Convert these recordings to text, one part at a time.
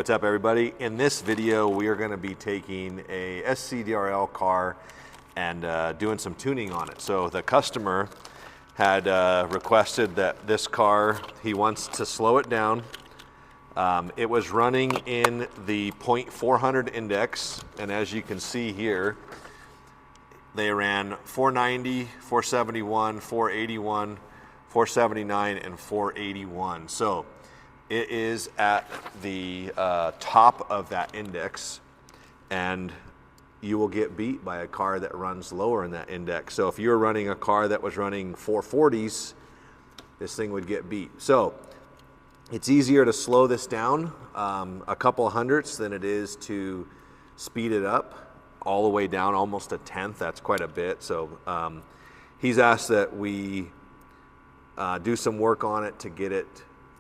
what's up everybody? In this video we are going to be taking a SCDRL car and doing some tuning on it. So the customer had requested that this car, he wants to slow it down. It was running in the 0.400 index, and as you can see here, they ran 490, 471, 481, 479, and 481. So it is at the top of that index, and you will get beat by a car that runs lower in that index. So if you're running a car that was running 440s, this thing would get beat. So it's easier to slow this down a couple of hundredths than it is to speed it up all the way down almost a tenth. That's quite a bit. So he's asked that we do some work on it to get it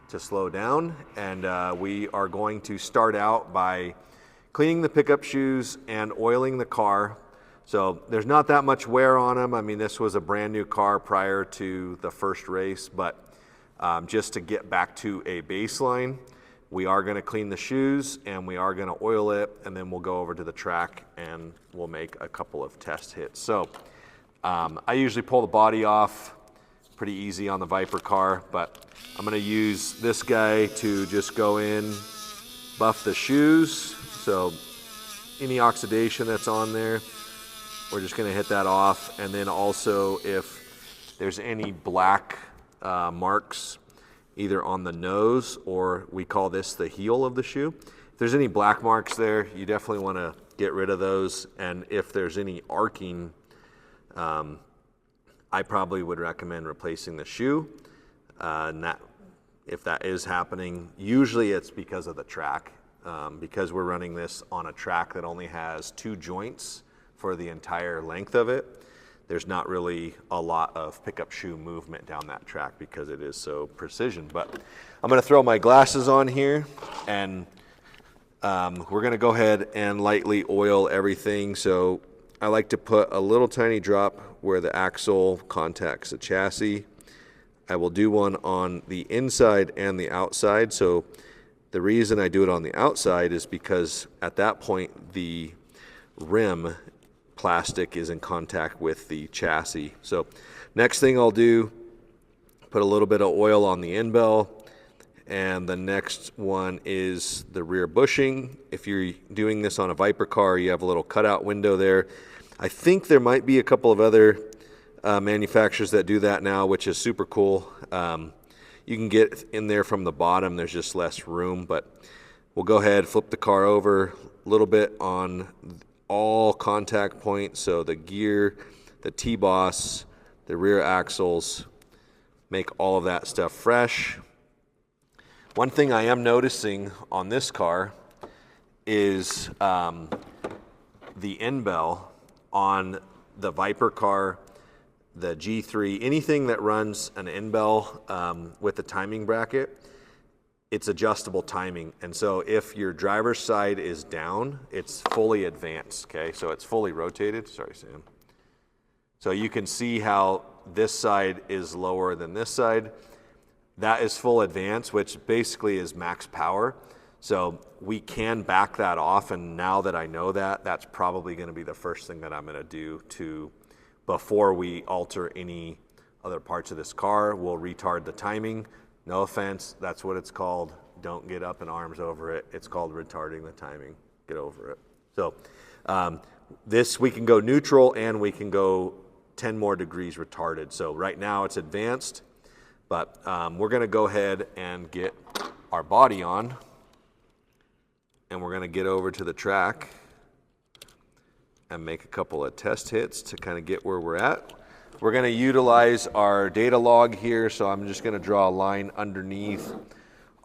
to slow down, and we are going to start out by cleaning the pickup shoes and oiling the car. So there's not that much wear on them. I mean, this was a brand new car prior to the first race, but just to get back to a baseline, we are going to clean the shoes and we are going to oil it, and then we'll go over to the track and we'll make a couple of test hits. So I usually pull the body off pretty easy on the Viper car, but I'm going to use this guy to just go in, buff the shoes. So any oxidation that's on there, we're just going to hit that off. And then also if there's any black marks either on the nose, or we call this the heel of the shoe, if there's any black marks there, you definitely want to get rid of those. And if there's any arcing, I probably would recommend replacing the shoe. And that, if that is happening, usually it's because of the track. Because we're running this on a track that only has 2 joints for the entire length of it, there's not really a lot of pickup shoe movement down that track because it is so precision. But I'm going to throw my glasses on here, and we're going to go ahead and lightly oil everything. So I like to put a little tiny drop where the axle contacts the chassis. I will do one on the inside and the outside. So the reason I do it on the outside is because at that point the rim plastic is in contact with the chassis. So next thing I'll do, put a little bit of oil on the end bell, and the next one is the rear bushing. If you're doing this on a Viper car, you have a little cutout window there. I think there might be a couple of other manufacturers that do that now, which is super cool. You can get in there from the bottom, there's just less room, but we'll go ahead, flip the car over a little bit on all contact points. So the gear, the T-boss, the rear axles, make all of that stuff fresh. One thing I am noticing on this car is the end bell on the Viper car, the G3, anything that runs an end bell with the timing bracket, it's adjustable timing. And so if your driver's side is down, it's fully advanced, okay? So it's fully rotated. Sorry, Sam. So you can see how this side is lower than this side. That is full advance, which basically is max power. So we can back that off, and now that I know that, that's probably going to be the first thing that I'm going to do before we alter any other parts of this car. We'll retard the timing. No offense, that's what it's called. Don't get up in arms over it. It's called retarding the timing. Get over it. So this, we can go neutral and we can go 10 more degrees retarded. So right now it's advanced, but we're going to go ahead and get our body on, and we're going to get over to the track and make a couple of test hits to kind of get where we're at. We're going to utilize our data log here, so I'm just going to draw a line underneath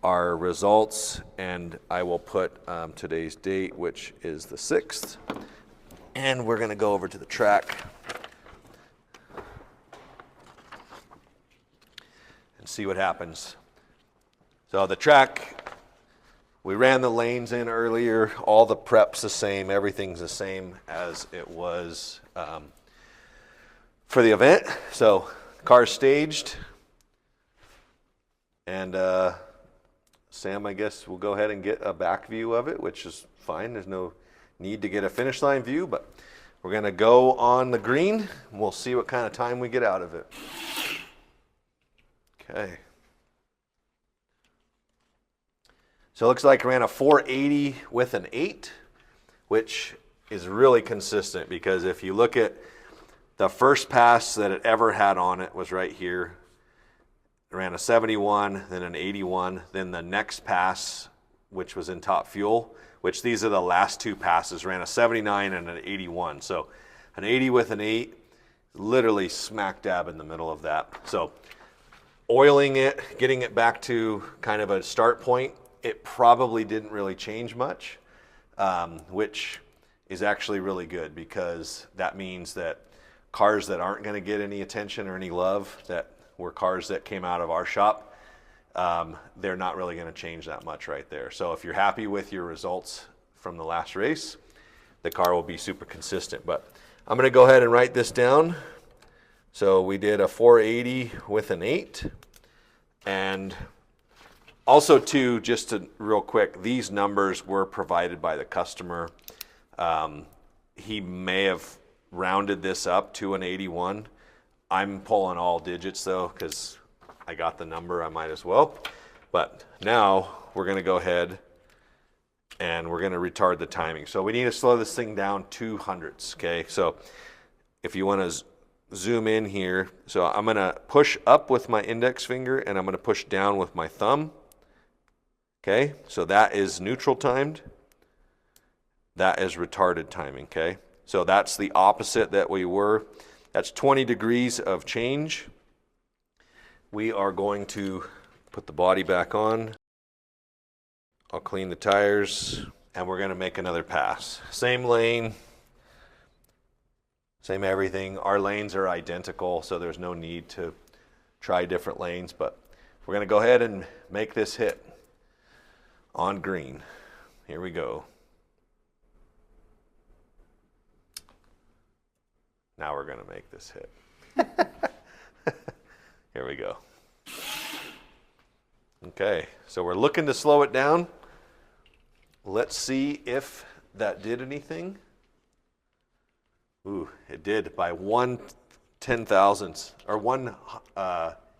our results, and I will put today's date, which is the 6th, and we're going to go over to the track and see what happens. So the track, we ran the lanes in earlier, all the prep's the same, everything's the same as it was for the event. So car's staged, and Sam, I guess, will go ahead and get a back view of it, which is fine. There's no need to get a finish line view, but we're going to go on the green, and we'll see what kind of time we get out of it. Okay. So it looks like I ran a 480 with an 8, which is really consistent, because if you look at the first pass that it ever had on it was right here. It ran a 71, then an 81, then the next pass, which was in top fuel, which these are the last two passes, ran a 79 and an 81. So an 80 with an 8, literally smack dab in the middle of that. So oiling it, getting it back to kind of a start point, it probably didn't really change much, which is actually really good, because that means that cars that aren't going to get any attention or any love, that were cars that came out of our shop, they're not really going to change that much right there. So if you're happy with your results from the last race, the car will be super consistent. But I'm going to go ahead and write this down. So we did a 480 with an 8. And also too, just to real quick, these numbers were provided by the customer. He may have rounded this up to an 81. I'm pulling all digits though, because I got the number, I might as well. But now we're going to go ahead and we're going to retard the timing. So we need to slow this thing down 200ths, okay? So if you want to zoom in here, so I'm going to push up with my index finger and I'm going to push down with my thumb. Okay, so that is neutral timed. That is retarded timing, okay? So that's the opposite that we were. That's 20 degrees of change. We are going to put the body back on. I'll clean the tires, and we're going to make another pass. Same lane, same everything. Our lanes are identical, so there's no need to try different lanes, but we're going to go ahead and make this hit on green. Here we go. Now we're going to make this hit. Here we go. Okay, so we're looking to slow it down. Let's see if that did anything. Ooh, it did by 1/10,000th, or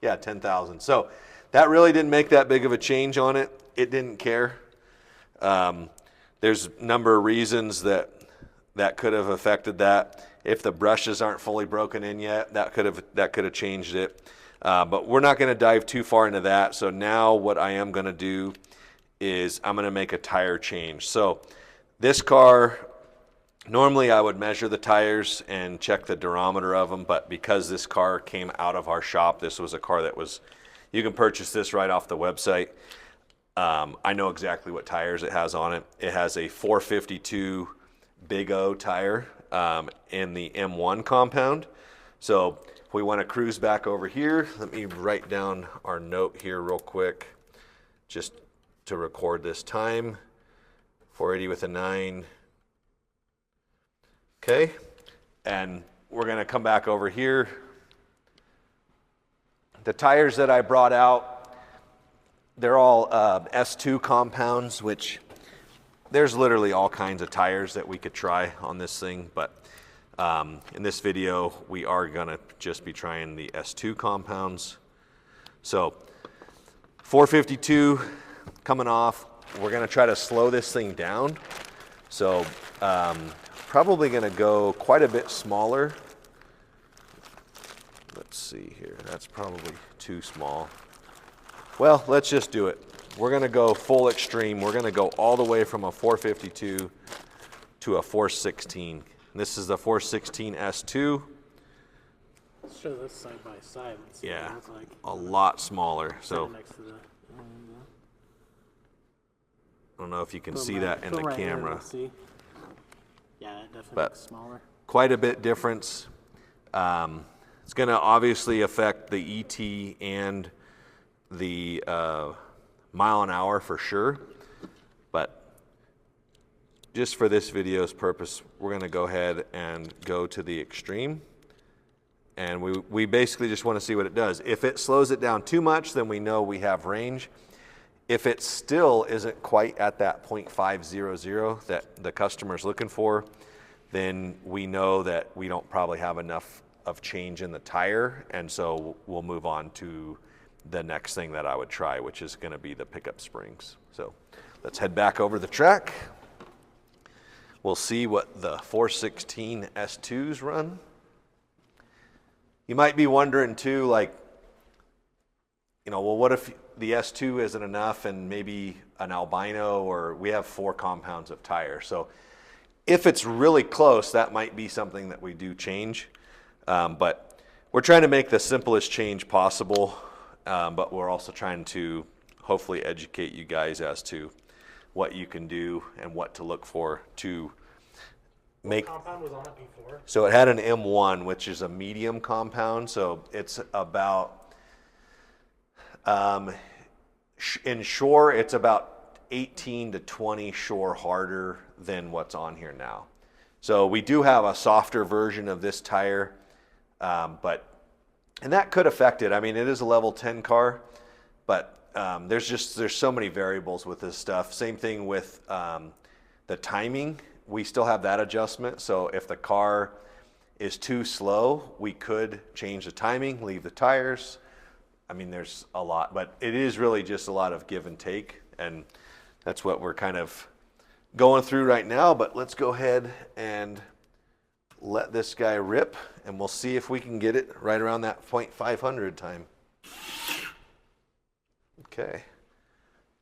10,000. So that really didn't make that big of a change on it. It didn't care. There's a number of reasons that could have affected that. If the brushes aren't fully broken in yet, that could have changed it. But we're not going to dive too far into that. So now what I am going to do is I'm going to make a tire change. So this car, normally I would measure the tires and check the durometer of them, but because this car came out of our shop, this was a car that was, you can purchase this right off the website. I know exactly what tires it has on it. It has a 452 Big O tire in the M1 compound. So if we want to cruise back over here, let me write down our note here real quick just to record this time. 480 with a 9. Okay, and we're going to come back over here. The tires that I brought out, they're all S2 compounds, which there's literally all kinds of tires that we could try on this thing, but in this video, we are going to just be trying the S2 compounds. So 452 coming off. We're going to try to slow this thing down. So probably going to go quite a bit smaller. Let's see here. That's probably too small. Well, let's just do it. We're going to go full extreme. We're going to go all the way from a 452 to a 416. This is the 416 S2. Let's show this side by side. Let's see Yeah, what it looks like. a lot smaller. So Next to the, I don't know if you can boom, see that in the right here, camera. let's see. Yeah, it definitely But looks smaller. quite a bit difference. It's going to obviously affect the ET and the mile an hour for sure. But just for this video's purpose, we're going to go ahead and go to the extreme. And we basically just want to see what it does. If it slows it down too much, then we know we have range. If it still isn't quite at that 0.500 that the customer's looking for, then we know that we don't probably have enough of change in the tire, and so we'll move on to the next thing that I would try, which is going to be the pickup springs. So let's head back over the track. We'll see what the 416 S2s run. You might be wondering too, like, well, what if the S2 isn't enough and maybe an albino, or we have 4 compounds of tire. So if it's really close, that might be something that we do change. But we're trying to make the simplest change possible, but we're also trying to hopefully educate you guys as to what you can do and what to look for to make. What compound was on it before? So it had an M1, which is a medium compound. So it's about, in shore, it's about 18 to 20 shore harder than what's on here now. So we do have a softer version of this tire, and that could affect it. I mean, it is a level 10 car, but there's so many variables with this stuff. Same thing with the timing. We still have that adjustment. So if the car is too slow, we could change the timing, leave the tires. I mean, there's a lot, but it is really just a lot of give and take, and that's what we're kind of going through right now. But let's go ahead and let this guy rip, and we'll see if we can get it right around that 0.500 time. Okay.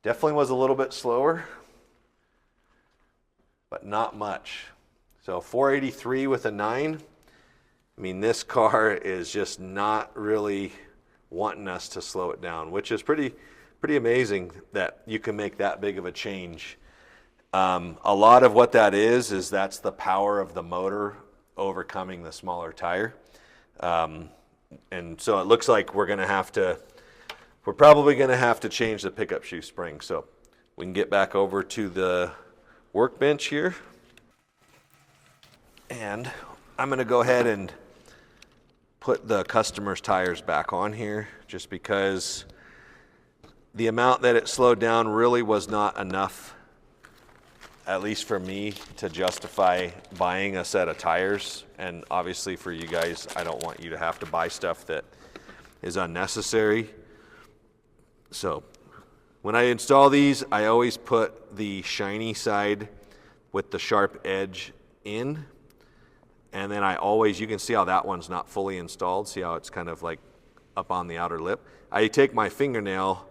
Definitely was a little bit slower, but not much. So 483 with a 9. I mean, this car is just not really wanting us to slow it down, which is pretty amazing that you can make that big of a change. A lot of what that is that's the power of the motor overcoming the smaller tire. And so it looks like we're probably going to have to change the pickup shoe spring. So we can get back over to the workbench here. And I'm going to go ahead and put the customer's tires back on here, just because the amount that it slowed down really was not enough, at least for me, to justify buying a set of tires. And obviously for you guys, I don't want you to have to buy stuff that is unnecessary. So when I install these, I always put the shiny side with the sharp edge in. And then you can see how that one's not fully installed. See how it's kind of like up on the outer lip. I take my fingernail,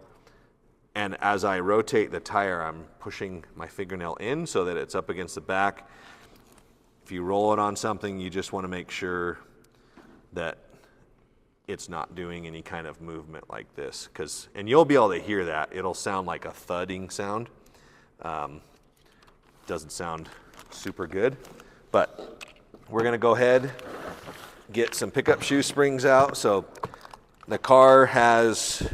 and as I rotate the tire, I'm pushing my fingernail in so that it's up against the back. If you roll it on something, you just want to make sure that it's not doing any kind of movement like this. And you'll be able to hear that. It'll sound like a thudding sound. Doesn't sound super good, but we're going to go ahead, get some pickup shoe springs out. So the car has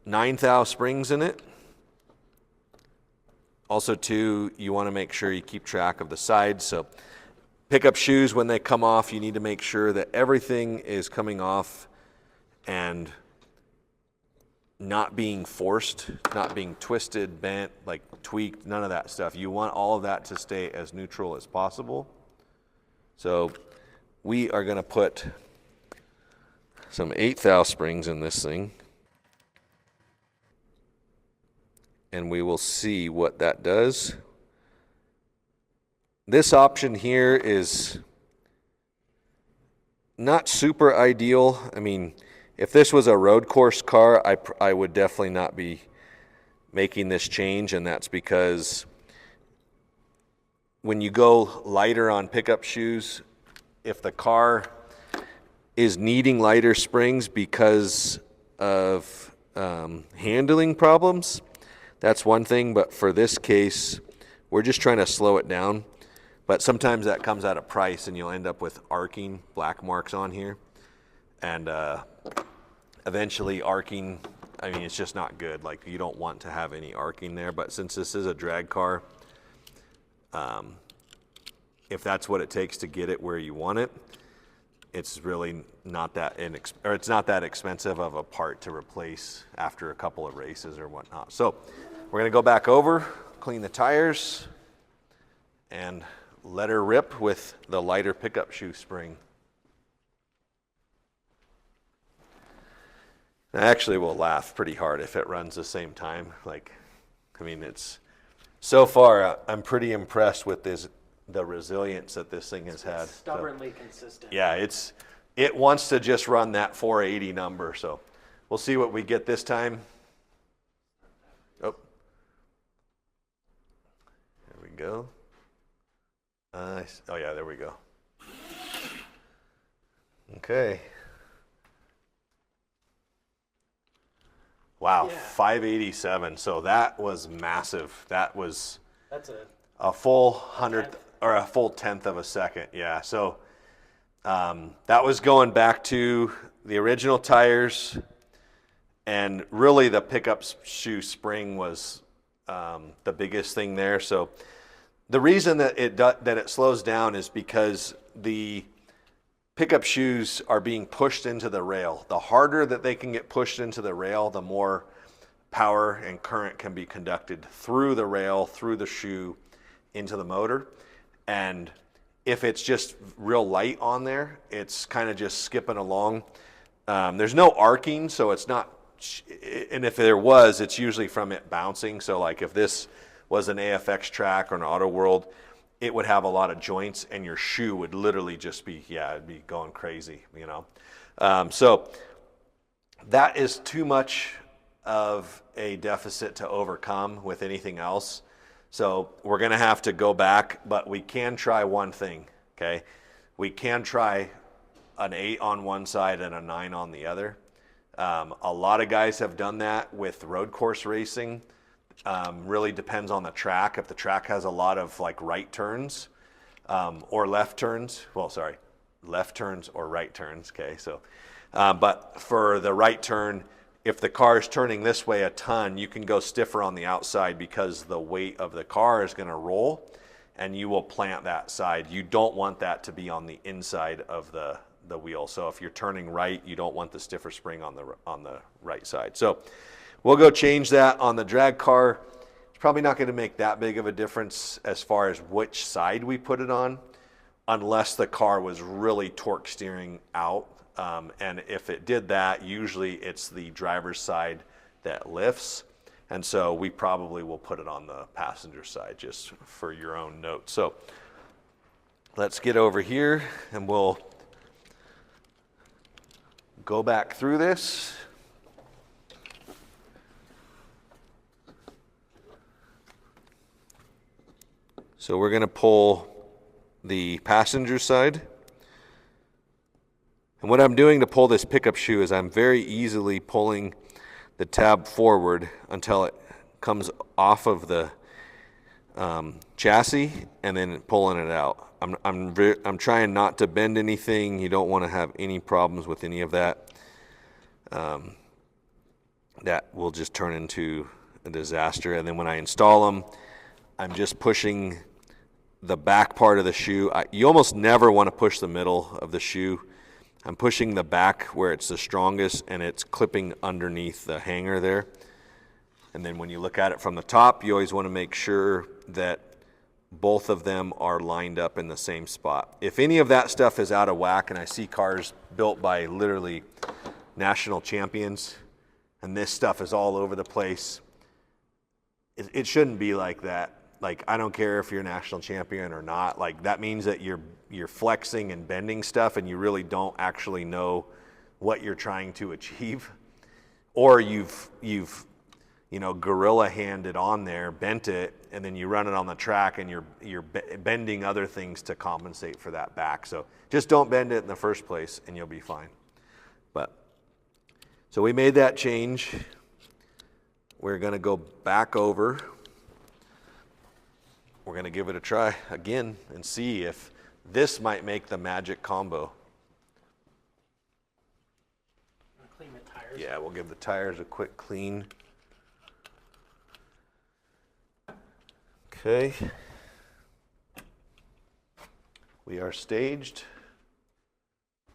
9 thou springs in it. Also too, you want to make sure you keep track of the sides. So pickup shoes, when they come off, you need to make sure that everything is coming off and not being forced, not being twisted, bent, like tweaked, none of that stuff. You want all of that to stay as neutral as possible. So we are going to put some 8 thou springs in this thing, and we will see what that does. This option here is not super ideal. I mean, if this was a road course car, I would definitely not be making this change, and that's because when you go lighter on pickup shoes, if the car is needing lighter springs because of handling problems, that's one thing. But for this case, we're just trying to slow it down. But sometimes that comes at a price, and you'll end up with arcing black marks on here. And eventually arcing, I mean, it's just not good. Like, you don't want to have any arcing there. But since this is a drag car, if that's what it takes to get it where you want it, it's really not that it's not that expensive of a part to replace after a couple of races or whatnot. So we're gonna go back over, clean the tires, and let her rip with the lighter pickup shoe spring. I actually will laugh pretty hard if it runs the same time. Like, I mean, it's so far I'm pretty impressed with the resilience that this thing has had. It's stubbornly consistent. Yeah, it wants to just run that 480 number. So we'll see what we get this time. Oh, there we go. Oh yeah, there we go. Okay. Wow, Yeah. 587. So that was massive. That's a full hundredth or a full tenth of a second. Yeah. So that was going back to the original tires, and really the pickup shoe spring was the biggest thing there. So the reason that it slows down is because the pickup shoes are being pushed into the rail. The harder that they can get pushed into the rail, the more power and current can be conducted through the rail, through the shoe, into the motor. And if it's just real light on there, it's kind of just skipping along. There's no arcing, so it's not, and if there was, it's usually from it bouncing. So like if this was an AFX track or an Auto World, it would have a lot of joints, and your shoe would literally just be, it'd be going crazy, you know. So that is too much of a deficit to overcome with anything else. So we're going to have to go back, but we can try one thing, okay? We can try an 8 on one side and a 9 on the other. A lot of guys have done that with road course racing. Really depends on the track. If the track has a lot of like right turns or left turns, left turns or right turns, okay? So, but for the right turn, if the car is turning this way a ton, you can go stiffer on the outside because the weight of the car is going to roll, and you will plant that side. You don't want that to be on the inside of the wheel. So if you're turning right, you don't want the stiffer spring on the right side. So we'll go change that on the drag car. It's probably not going to make that big of a difference as far as which side we put it on, unless the car was really torque steering out. And if it did that, usually it's the driver's side that lifts. And so we probably will put it on the passenger side just for your own note. So let's get over here and we'll go back through this. So we're going to pull the passenger side. And what I'm doing to pull this pickup shoe is I'm very easily pulling the tab forward until it comes off of the chassis and then pulling it out. I'm trying not to bend anything. You don't want to have any problems with any of that. That will just turn into a disaster. And then when I install them, I'm just pushing the back part of the shoe. You almost never want to push the middle of the shoe. I'm pushing the back where it's the strongest, and it's clipping underneath the hanger there. And then when you look at it from the top, you always want to make sure that both of them are lined up in the same spot. If any of that stuff is out of whack, and I see cars built by literally national champions, and this stuff is all over the place, it shouldn't be like that. Like, I don't care if you're a national champion or not. Like, that means that you're flexing and bending stuff, and you really don't actually know what you're trying to achieve. Or you've gorilla handed on there, bent it, and then you run it on the track, and you're bending other things to compensate for that back. So just don't bend it in the first place, and you'll be fine. So we made that change. We're going to go back over. We're going to give it a try again and see if this might make the magic combo. Clean the tires. Yeah, we'll give the tires a quick clean. Okay. We are staged.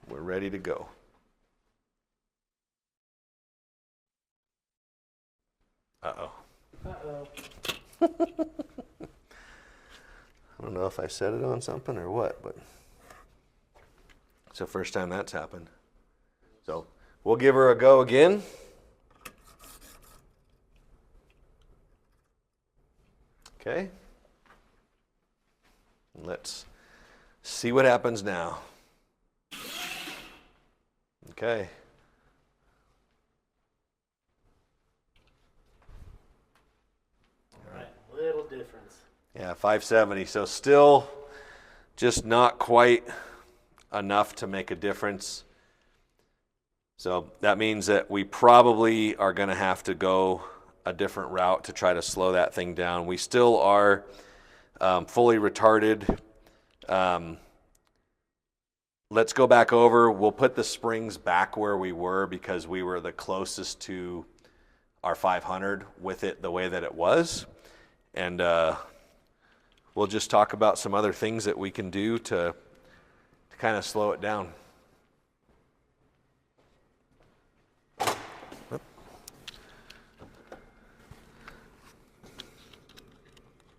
we're ready to go. Uh-oh. Uh-oh. I don't know if I set it on something or what, but it's the first time that's happened. So we'll give her a go again. Okay. Let's see what happens now. Okay. All right, little difference. Yeah, 570. So still just not quite enough to make a difference. So that means that we probably are going to have to go a different route to try to slow that thing down. We still are fully retarded. Let's go back over. We'll put the springs back where we were because we were the closest to our 500 with it the way that it was. And we'll just talk about some other things that we can do to kind of slow it down.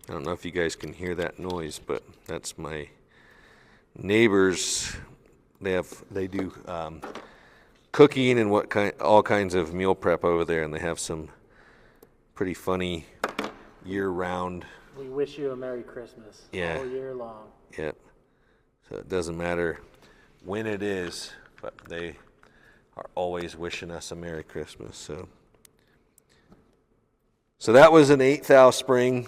I don't know if you guys can hear that noise, but that's my neighbors. They do cooking and all kinds of meal prep over there, and they have some pretty funny year-round. We wish you a Merry Christmas all year long. Yep. So it doesn't matter when it is, but they are always wishing us a Merry Christmas. So that was an 8th spring.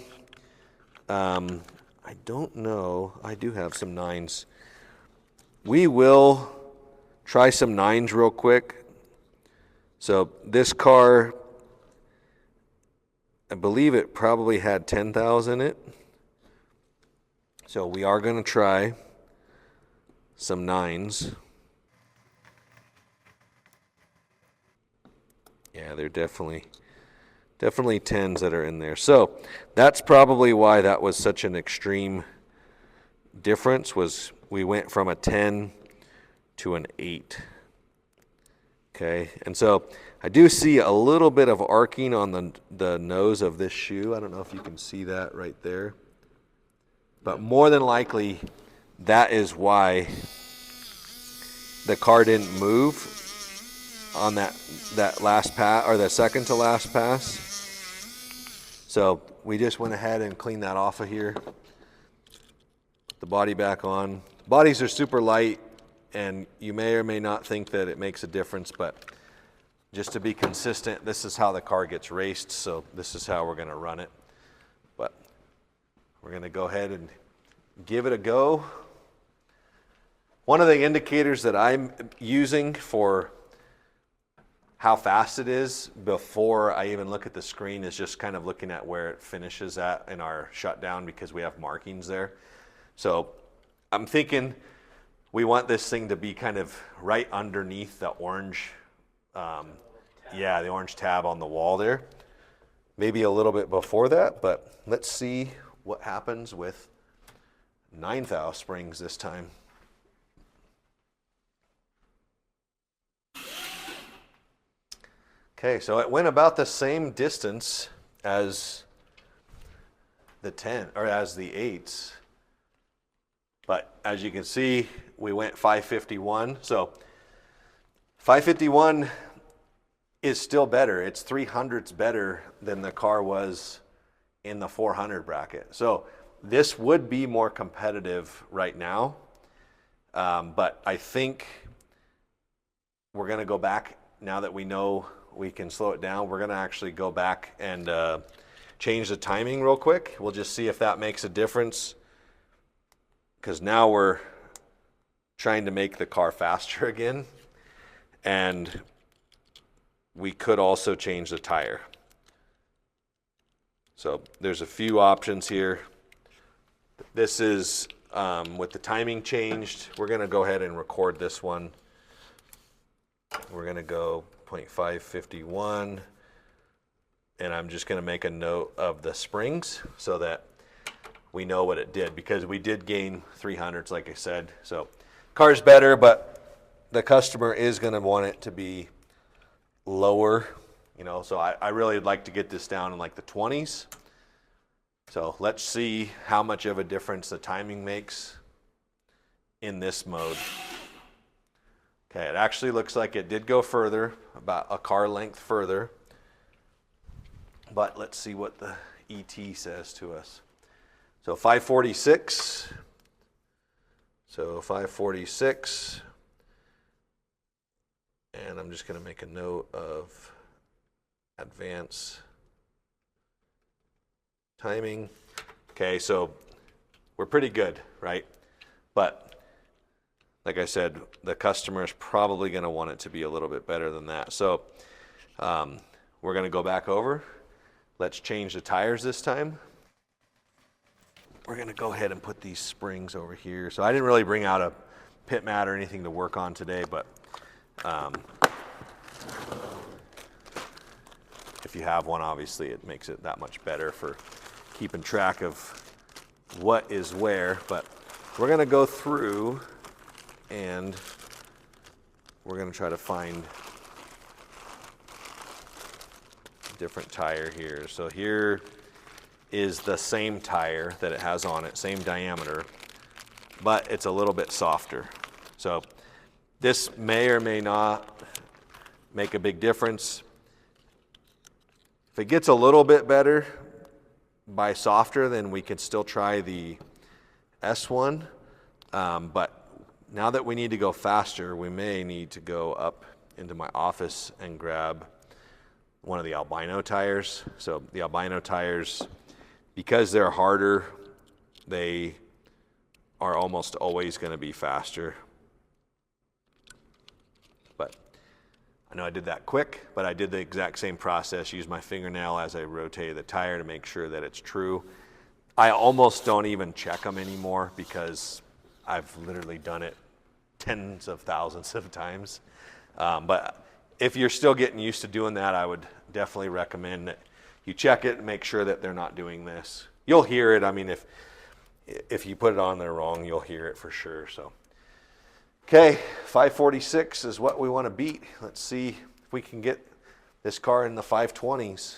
I don't know. I do have some 9s. We will try some 9s real quick. So this car, I believe it probably had 10 thous in it. So we are going to try some 9s. Yeah, they're definitely 10s that are in there. So that's probably why that was such an extreme difference, was we went from a 10 to an 8. Okay, and so I do see a little bit of arcing on the nose of this shoe. I don't know if you can see that right there. But more than likely, that is why the car didn't move on that last pass, or the second to last pass. So we just went ahead and cleaned that off of here. Put the body back on. Bodies are super light, and you may or may not think that it makes a difference, but just to be consistent, this is how the car gets raced, so this is how we're going to run it. But we're going to go ahead and give it a go. One of the indicators that I'm using for how fast it is before I even look at the screen is just kind of looking at where it finishes at in our shutdown, because we have markings there. So I'm thinking we want this thing to be kind of right underneath the orange, the orange tab on the wall there. Maybe a little bit before that, but let's see what happens with 9 thou springs this time. Okay, so it went about the same distance as the 10, or as the 8s. But as you can see, we went 551. So 551 is still better. It's 300ths better than the car was in the 400 bracket. So this would be more competitive right now. But I think we're going to go back, now that we know we can slow it down. We're going to actually go back and change the timing real quick. We'll just see if that makes a difference, because now we're trying to make the car faster again, and we could also change the tire. So there's a few options here. This is with the timing changed. We're going to go ahead and record this one. We're going to go 0.551, and I'm just going to make a note of the springs so that we know what it did, because we did gain 300ths, like I said. So car's better, but the customer is going to want it to be lower, you know, so I really would like to get this down in like the 20s. So let's see how much of a difference the timing makes in this mode. Okay, it actually looks like it did go further, about a car length further. But let's see what the ET says to us. So 546. So 546. And I'm just going to make a note of advance timing. Okay, so we're pretty good, right? But like I said, the customer is probably going to want it to be a little bit better than that. So we're going to go back over. Let's change the tires this time. We're going to go ahead and put these springs over here. So I didn't really bring out a pit mat or anything to work on today, but if you have one, obviously it makes it that much better for keeping track of what is where. But we're going to go through and we're going to try to find a different tire here. So here is the same tire that it has on it, same diameter, but it's a little bit softer. So this may or may not make a big difference. If it gets a little bit better by softer, then we can still try the S1. But now that we need to go faster, we may need to go up into my office and grab one of the albino tires. So the albino tires, because they're harder, they are almost always going to be faster. But I know I did that quick, but I did the exact same process, used my fingernail as I rotated the tire to make sure that it's true. I almost don't even check them anymore because I've literally done it tens of thousands of times. But if you're still getting used to doing that, I would definitely recommend that you check it and make sure that they're not doing this. You'll hear it. I mean, if you put it on there wrong, you'll hear it for sure. So, okay, 546 is what we want to beat. Let's see if we can get this car in the 520s.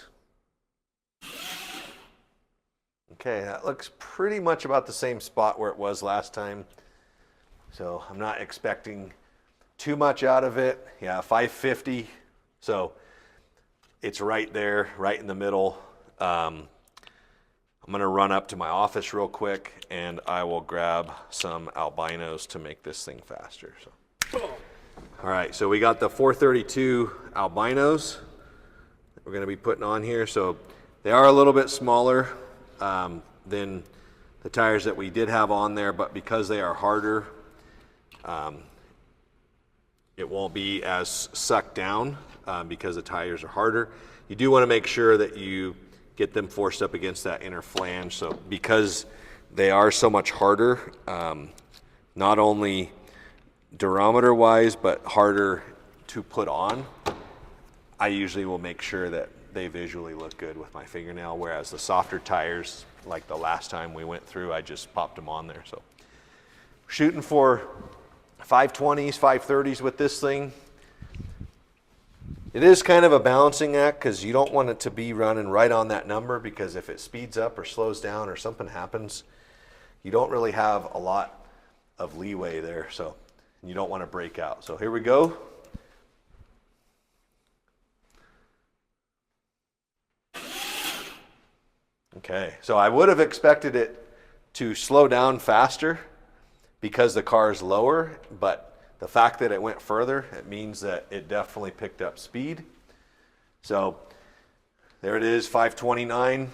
Okay, that looks pretty much about the same spot where it was last time. So I'm not expecting too much out of it. Yeah, 550. So it's right there, right in the middle. I'm going to run up to my office real quick and I will grab some albinos to make this thing faster. So, all right, so we got the 432 albinos that we're going to be putting on here. So they are a little bit smaller than the tires that we did have on there, but because they are harder, it won't be as sucked down because the tires are harder. You do want to make sure that you get them forced up against that inner flange. So because they are so much harder, not only durometer wise, but harder to put on, I usually will make sure that they visually look good with my fingernail, whereas the softer tires, like the last time we went through, I just popped them on there. So shooting for 520s, 530s with this thing. It is kind of a balancing act because you don't want it to be running right on that number, because if it speeds up or slows down or something happens, you don't really have a lot of leeway there. So you don't want to break out. So here we go. Okay, so I would have expected it to slow down faster because the car is lower, but the fact that it went further, it means that it definitely picked up speed. So there it is, 529.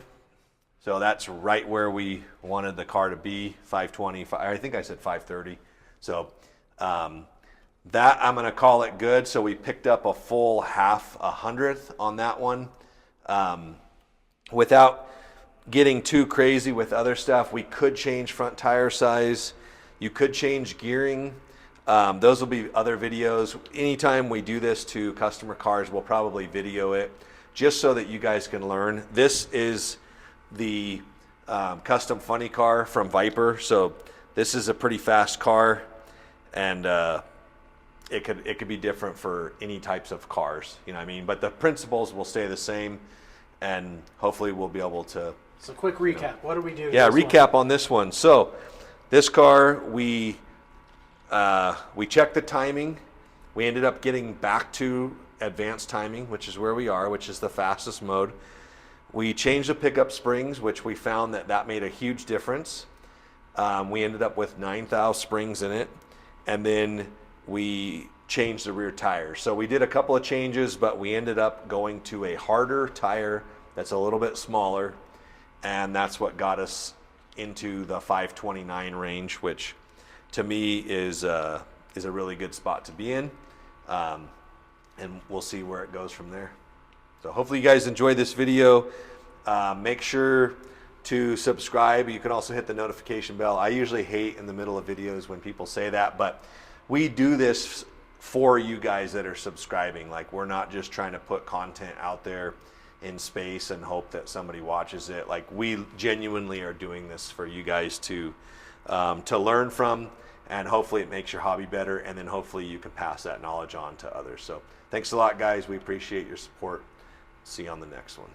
So that's right where we wanted the car to be, 520. I think I said 530. So that I'm going to call it good. So we picked up a full half a hundredth on that one. Without getting too crazy with other stuff, we could change front tire size. You could change gearing. Those will be other videos. Anytime we do this to customer cars, we'll probably video it just so that you guys can learn. This is the custom funny car from Viper. So this is a pretty fast car, and it could be different for any types of cars, you know what I mean? But the principles will stay the same, and hopefully we'll be able to. So quick recap. What do we do? to Yeah, this recap on this one. So this car, we checked the timing. We ended up getting back to advanced timing, which is where we are, which is the fastest mode. We changed the pickup springs, which we found that made a huge difference. We ended up with 9 thou springs in it, and then we changed the rear tires. So we did a couple of changes, but we ended up going to a harder tire that's a little bit smaller, and that's what got us into the 529 range, which to me is a really good spot to be in. And we'll see where it goes from there. So hopefully you guys enjoyed this video. Make sure to subscribe. You can also hit the notification bell. I usually hate in the middle of videos when people say that, but we do this for you guys that are subscribing. Like, we're not just trying to put content out there in space and hope that somebody watches it. Like, we genuinely are doing this for you guys to learn from, and hopefully it makes your hobby better, and then hopefully you can pass that knowledge on to others. So thanks a lot, guys. We appreciate your support. See you on the next one.